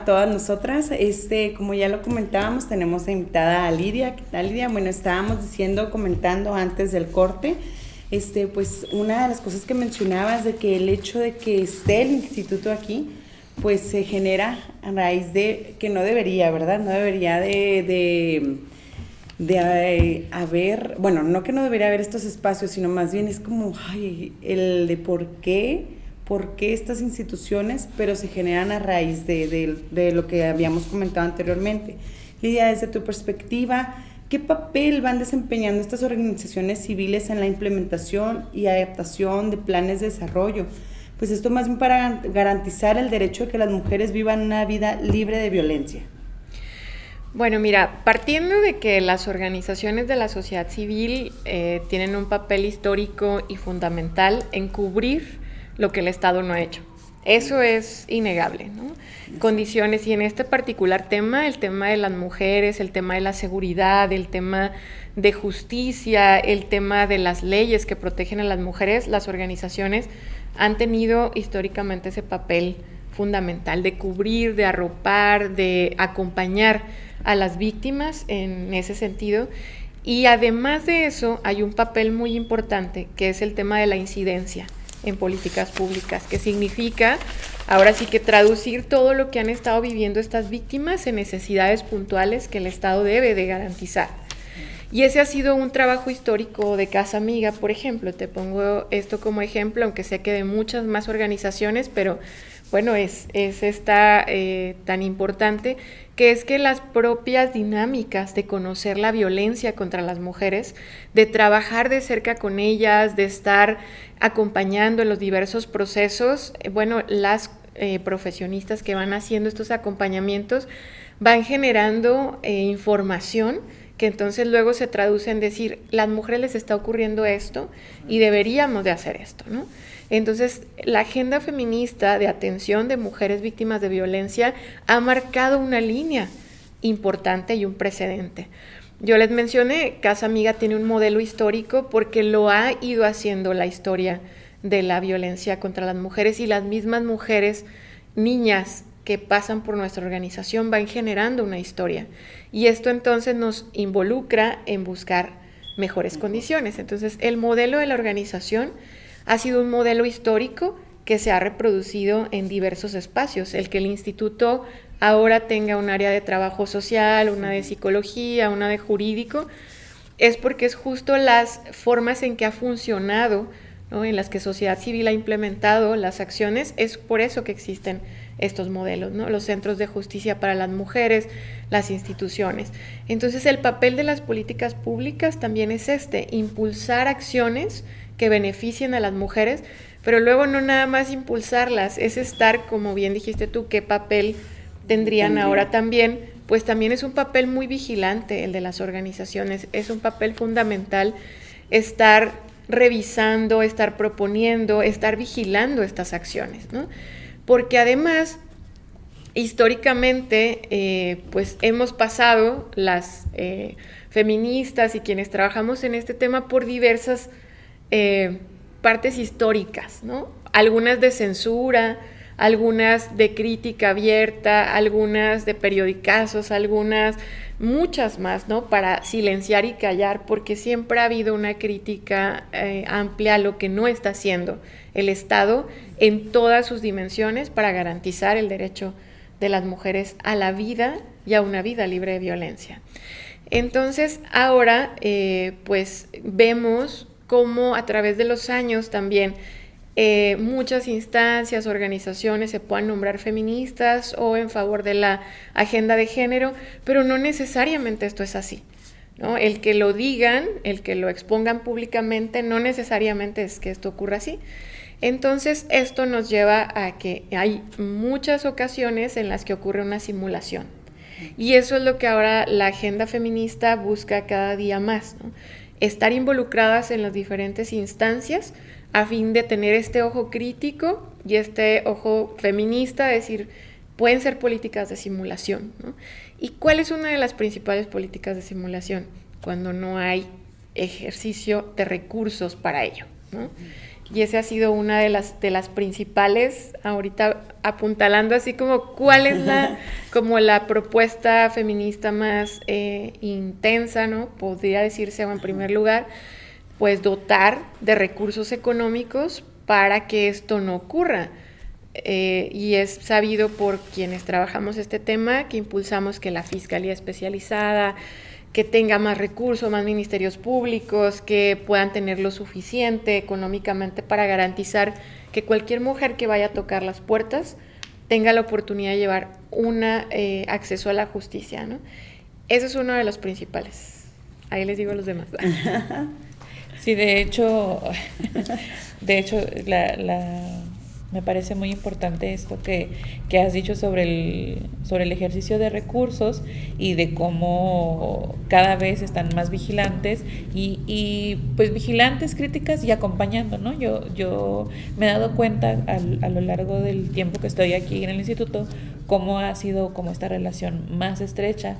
Todas nosotras, como ya lo comentábamos, tenemos invitada a Lidia. ¿Qué tal, Lidia? Bueno, estábamos comentando antes del corte, pues una de las cosas que mencionabas de que el hecho de que esté el instituto aquí, pues se genera a raíz de que no debería, ¿verdad? No debería de haber, bueno, no que no debería haber estos espacios, sino más bien es como, ay, el de por qué estas instituciones, pero se generan a raíz de lo que habíamos comentado anteriormente. Lidia, desde tu perspectiva, ¿qué papel van desempeñando estas organizaciones civiles en la implementación y adaptación de planes de desarrollo? Pues esto más bien para garantizar el derecho de que las mujeres vivan una vida libre de violencia. Bueno, mira, partiendo de que las organizaciones de la sociedad civil tienen un papel histórico y fundamental en cubrir lo que el Estado no ha hecho. Eso es innegable, ¿no? Condiciones, y en este particular tema, el tema de las mujeres, el tema de la seguridad, el tema de justicia, el tema de las leyes que protegen a las mujeres, las organizaciones han tenido históricamente ese papel fundamental de cubrir, de arropar, de acompañar a las víctimas en ese sentido. Y además de eso, hay un papel muy importante que es el tema de la incidencia en políticas públicas, que significa ahora sí que traducir todo lo que han estado viviendo estas víctimas en necesidades puntuales que el Estado debe de garantizar. Y ese ha sido un trabajo histórico de Casa Amiga, por ejemplo. Te pongo esto como ejemplo, aunque sé que de muchas más organizaciones, pero bueno, es esta tan importante, que es que las propias dinámicas de conocer la violencia contra las mujeres, de trabajar de cerca con ellas, de estar acompañando en los diversos procesos, bueno, las profesionistas que van haciendo estos acompañamientos van generando información que entonces luego se traduce en decir, las mujeres les está ocurriendo esto y deberíamos de hacer esto, ¿no? Entonces, la agenda feminista de atención de mujeres víctimas de violencia ha marcado una línea importante y un precedente. Yo les mencioné, Casa Amiga tiene un modelo histórico porque lo ha ido haciendo la historia de la violencia contra las mujeres, y las mismas mujeres, niñas que pasan por nuestra organización van generando una historia, y esto entonces nos involucra en buscar mejores condiciones. Entonces, el modelo de la organización ha sido un modelo histórico que se ha reproducido en diversos espacios. El que el instituto ahora tenga un área de trabajo social, una de psicología, una de jurídico, es porque es justo las formas en que ha funcionado, ¿no?, en las que sociedad civil ha implementado las acciones. Es por eso que existen estos modelos, ¿no? Los centros de justicia para las mujeres, las instituciones. Entonces, el papel de las políticas públicas también es impulsar acciones que beneficien a las mujeres, pero luego no nada más impulsarlas, es estar, como bien dijiste tú, qué papel tendrían ahora también, pues también es un papel muy vigilante el de las organizaciones, es un papel fundamental estar revisando, estar proponiendo, estar vigilando estas acciones, ¿no? Porque además, históricamente, pues hemos pasado las feministas y quienes trabajamos en este tema por diversas partes históricas, ¿no? Algunas de censura, algunas de crítica abierta, algunas de periodicazos, muchas más, ¿no?, para silenciar y callar, porque siempre ha habido una crítica amplia a lo que no está haciendo el Estado en todas sus dimensiones para garantizar el derecho de las mujeres a la vida y a una vida libre de violencia. Entonces, ahora, pues vemos cómo a través de los años también muchas instancias, organizaciones se puedan nombrar feministas o en favor de la agenda de género, pero no necesariamente esto es así, ¿no? El que lo digan, el que lo expongan públicamente, no necesariamente es que esto ocurra así. Entonces, esto nos lleva a que hay muchas ocasiones en las que ocurre una simulación. Y eso es lo que ahora la agenda feminista busca cada día más, ¿no? Estar involucradas en las diferentes instancias a fin de tener este ojo crítico y este ojo feminista, es decir, pueden ser políticas de simulación, ¿no? ¿Y cuál es una de las principales políticas de simulación? Cuando no hay ejercicio de recursos para ello, ¿no? Y esa ha sido una de las principales, ahorita apuntalando así como cuál es como la propuesta feminista más intensa, ¿no? Podría decirse, o en primer lugar, pues dotar de recursos económicos para que esto no ocurra. Y es sabido por quienes trabajamos este tema que impulsamos que la Fiscalía Especializada, que tenga más recursos, más ministerios públicos, que puedan tener lo suficiente económicamente para garantizar que cualquier mujer que vaya a tocar las puertas tenga la oportunidad de llevar un acceso a la justicia, ¿no? Ese es uno de los principales. Ahí les digo a los demás. Sí, de hecho, me parece muy importante esto que has dicho sobre el ejercicio de recursos y de cómo cada vez están más vigilantes y pues vigilantes, críticas y acompañando, ¿no? Yo me he dado cuenta a lo largo del tiempo que estoy aquí en el instituto cómo ha sido como esta relación más estrecha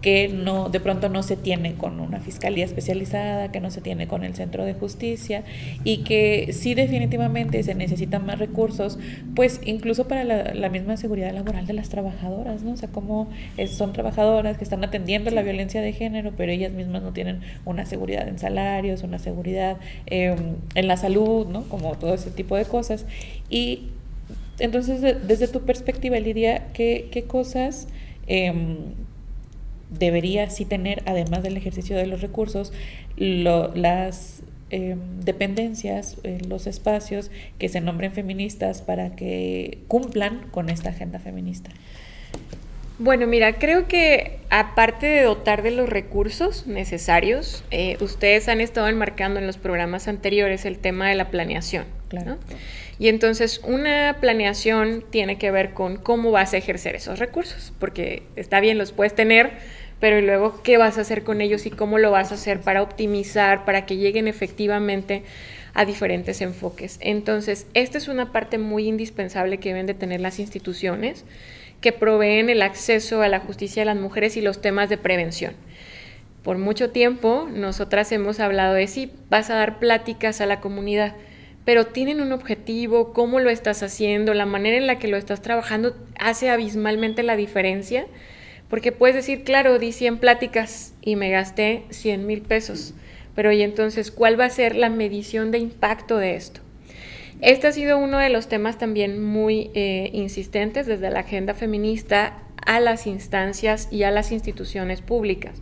que de pronto no se tiene con una fiscalía especializada, que no se tiene con el centro de justicia y que sí definitivamente se necesitan más recursos, pues incluso para la misma seguridad laboral de las trabajadoras, ¿no? O sea, como son trabajadoras que están atendiendo la violencia de género, pero ellas mismas no tienen una seguridad en salarios, una seguridad en la salud, ¿no? Como todo ese tipo de cosas. Y entonces, desde tu perspectiva, Lidia, ¿qué cosas debería sí tener, además del ejercicio de los recursos, las dependencias, los espacios que se nombren feministas para que cumplan con esta agenda feminista? Bueno, mira, creo que aparte de dotar de los recursos necesarios, ustedes han estado enmarcando en los programas anteriores el tema de la planeación, claro, ¿no? Y entonces una planeación tiene que ver con cómo vas a ejercer esos recursos, porque está bien, los puedes tener, pero luego qué vas a hacer con ellos y cómo lo vas a hacer para optimizar, para que lleguen efectivamente a diferentes enfoques. Entonces, esta es una parte muy indispensable que deben de tener las instituciones que proveen el acceso a la justicia de las mujeres y los temas de prevención. Por mucho tiempo, nosotras hemos hablado de sí, vas a dar pláticas a la comunidad, pero tienen un objetivo, cómo lo estás haciendo, la manera en la que lo estás trabajando hace abismalmente la diferencia, porque puedes decir, claro, di 100 pláticas y me gasté 100,000 pesos, pero y entonces, ¿cuál va a ser la medición de impacto de esto? Este ha sido uno de los temas también muy insistentes desde la agenda feminista a las instancias y a las instituciones públicas.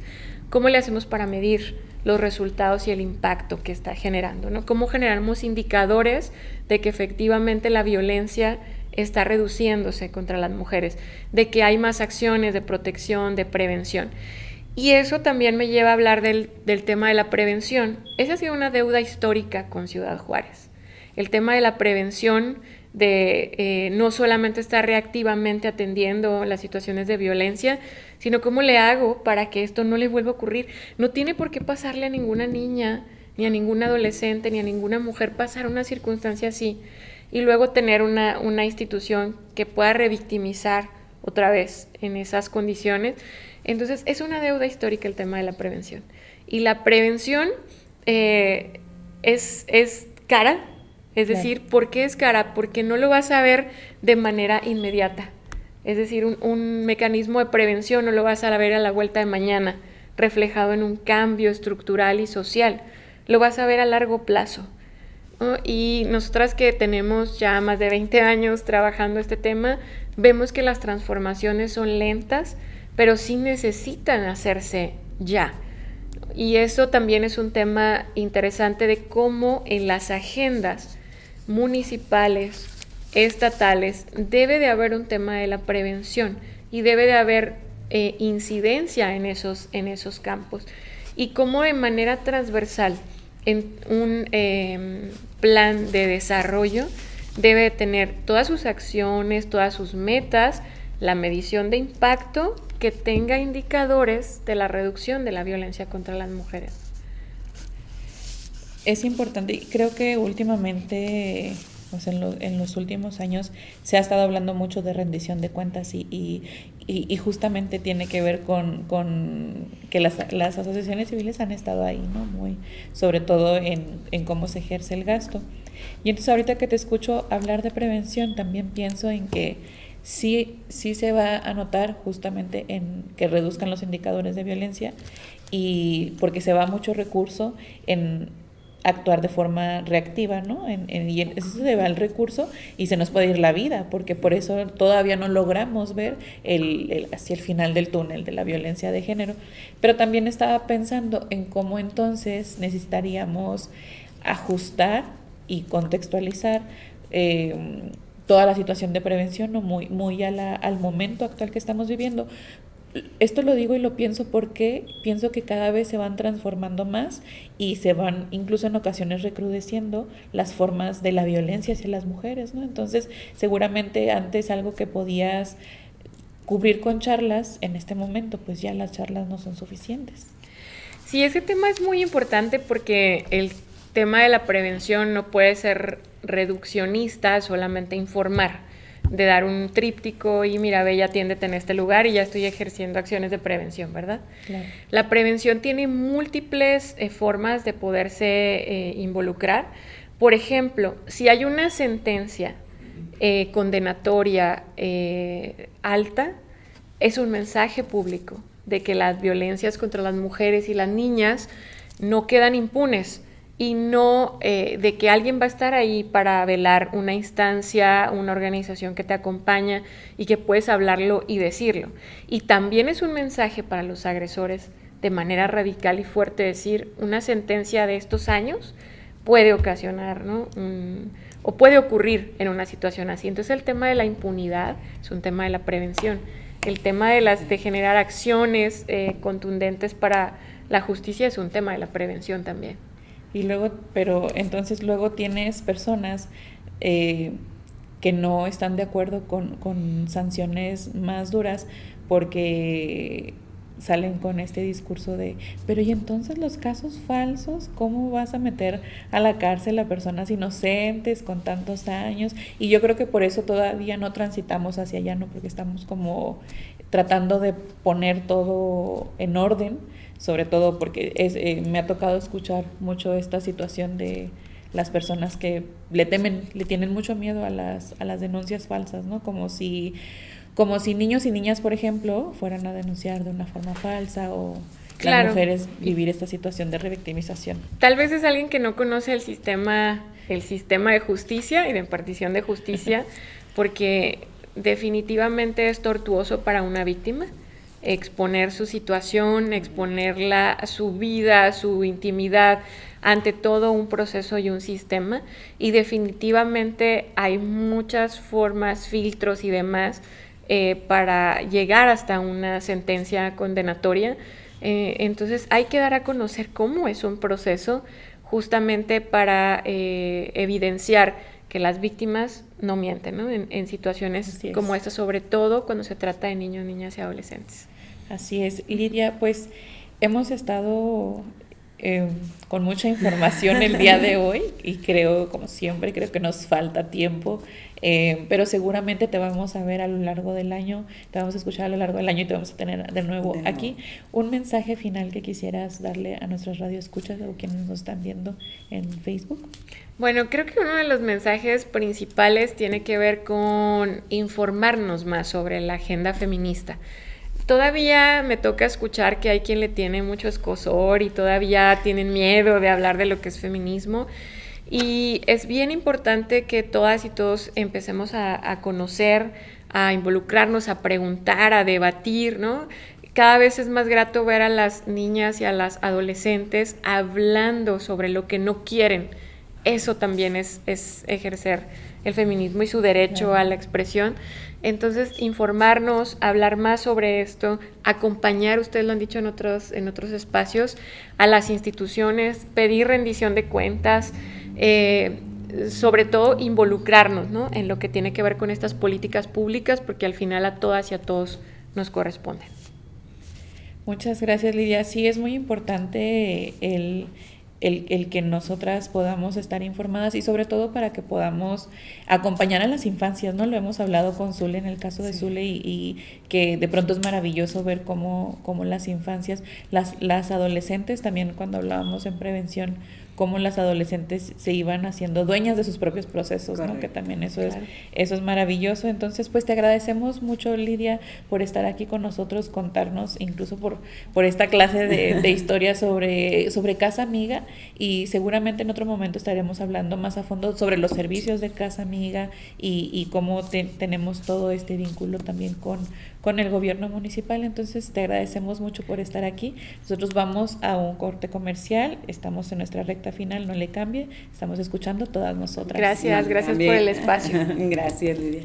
¿Cómo le hacemos para medir los resultados y el impacto que está generando, ¿no? ¿Cómo generamos indicadores de que efectivamente la violencia está reduciéndose contra las mujeres, de que hay más acciones de protección, de prevención? Y eso también me lleva a hablar del tema de la prevención. Esa ha sido una deuda histórica con Ciudad Juárez. El tema de la prevención, de no solamente estar reactivamente atendiendo las situaciones de violencia, sino cómo le hago para que esto no le vuelva a ocurrir. No tiene por qué pasarle a ninguna niña, ni a ningún adolescente, ni a ninguna mujer pasar una circunstancia así y luego tener una institución que pueda revictimizar otra vez en esas condiciones. Entonces, es una deuda histórica el tema de la prevención. Y la prevención es cara. Es decir, ¿por qué es cara? Porque no lo vas a ver de manera inmediata. Es decir, un mecanismo de prevención no lo vas a ver a la vuelta de mañana, reflejado en un cambio estructural y social. Lo vas a ver a largo plazo, ¿no? Y nosotras que tenemos ya más de 20 años trabajando este tema, vemos que las transformaciones son lentas, pero sí necesitan hacerse ya. Y eso también es un tema interesante de cómo en las agendas municipales, estatales, debe de haber un tema de la prevención y debe de haber incidencia en esos campos. Y cómo de manera transversal en un plan de desarrollo debe tener todas sus acciones, todas sus metas, la medición de impacto que tenga indicadores de la reducción de la violencia contra las mujeres. Es importante y creo que últimamente pues en los últimos años se ha estado hablando mucho de rendición de cuentas y justamente tiene que ver con que las asociaciones civiles han estado ahí, ¿no? Muy, sobre todo en cómo se ejerce el gasto. Y entonces ahorita que te escucho hablar de prevención, también pienso en que sí se va a notar justamente en que reduzcan los indicadores de violencia, y porque se va mucho recurso en actuar de forma reactiva, ¿no? Y eso se va al recurso y se nos puede ir la vida, porque por eso todavía no logramos ver hacia el final del túnel de la violencia de género. Pero también estaba pensando en cómo entonces necesitaríamos ajustar y contextualizar toda la situación de prevención, ¿no? Muy al momento actual que estamos viviendo. Esto lo digo y lo pienso porque pienso que cada vez se van transformando más y se van incluso en ocasiones recrudeciendo las formas de la violencia hacia las mujeres, ¿no? Entonces, seguramente antes algo que podías cubrir con charlas, en este momento pues ya las charlas no son suficientes. Sí, ese tema es muy importante porque el tema de la prevención no puede ser reduccionista, solamente informar, de dar un tríptico y mira, ve, ya atiéndete en este lugar y ya estoy ejerciendo acciones de prevención, ¿verdad? Claro. La prevención tiene múltiples formas de poderse involucrar. Por ejemplo, si hay una sentencia condenatoria alta, es un mensaje público de que las violencias contra las mujeres y las niñas no quedan impunes, y no de que alguien va a estar ahí para velar, una instancia, una organización que te acompaña y que puedes hablarlo y decirlo. Y también es un mensaje para los agresores de manera radical y fuerte decir, una sentencia de estos años puede ocasionar, ¿no? O puede ocurrir en una situación así. Entonces el tema de la impunidad es un tema de la prevención. El tema de generar acciones contundentes para la justicia es un tema de la prevención también. Y luego, pero entonces luego tienes personas que no están de acuerdo con sanciones más duras porque salen con este discurso de, pero y entonces los casos falsos, ¿cómo vas a meter a la cárcel a personas inocentes con tantos años? Y yo creo que por eso todavía no transitamos hacia allá, ¿no? Porque estamos como tratando de poner todo en orden, sobre todo porque me ha tocado escuchar mucho esta situación de las personas que le tienen mucho miedo a las denuncias falsas, ¿no? Como si niños y niñas, por ejemplo, fueran a denunciar de una forma falsa, o claro, las mujeres vivir esta situación de revictimización. Tal vez es alguien que no conoce el sistema de justicia y de impartición de justicia, porque definitivamente es tortuoso para una víctima exponer su situación, exponerla, su vida, su intimidad ante todo un proceso y un sistema, y definitivamente hay muchas formas, filtros y demás para llegar hasta una sentencia condenatoria. Entonces hay que dar a conocer cómo es un proceso, justamente para evidenciar que las víctimas no mienten, ¿no? En situaciones como esta, sobre todo cuando se trata de niños, niñas y adolescentes. Así es, Lidia, pues hemos estado con mucha información el día de hoy y como siempre, creo que nos falta tiempo, pero seguramente te vamos a ver a lo largo del año, te vamos a escuchar a lo largo del año y te vamos a tener de nuevo aquí. Un mensaje final que quisieras darle a nuestros radioescuchas o quienes nos están viendo en Facebook. Bueno, creo que uno de los mensajes principales tiene que ver con informarnos más sobre la agenda feminista. Todavía me toca escuchar que hay quien le tiene mucho escozor y todavía tienen miedo de hablar de lo que es feminismo, y es bien importante que todas y todos empecemos a conocer, a involucrarnos, a preguntar, a debatir, ¿no? Cada vez es más grato ver a las niñas y a las adolescentes hablando sobre lo que no quieren. Eso también es ejercer el feminismo y su derecho a la expresión. Entonces, informarnos, hablar más sobre esto, acompañar, ustedes lo han dicho en otros espacios, a las instituciones, pedir rendición de cuentas, sobre todo involucrarnos, ¿no?, en lo que tiene que ver con estas políticas públicas, porque al final a todas y a todos nos corresponden. Muchas gracias, Lidia. Sí, es muy importante el que nosotras podamos estar informadas y sobre todo para que podamos acompañar a las infancias, ¿no? Lo hemos hablado con Zule en el caso de Zule y que de pronto es maravilloso ver cómo las infancias, las adolescentes también, cuando hablábamos en prevención, cómo las adolescentes se iban haciendo dueñas de sus propios procesos, ¿no? Que también eso es maravilloso. Entonces, pues te agradecemos mucho, Lidia, por estar aquí con nosotros, contarnos incluso por esta clase de historia sobre Casa Amiga, y seguramente en otro momento estaremos hablando más a fondo sobre los servicios de Casa Amiga y cómo tenemos todo este vínculo también con el gobierno municipal. Entonces te agradecemos mucho por estar aquí. Nosotros vamos a un corte comercial, estamos en nuestra recta final, no le cambie, estamos escuchando todas nosotras. Gracias por el espacio. Gracias, Lidia.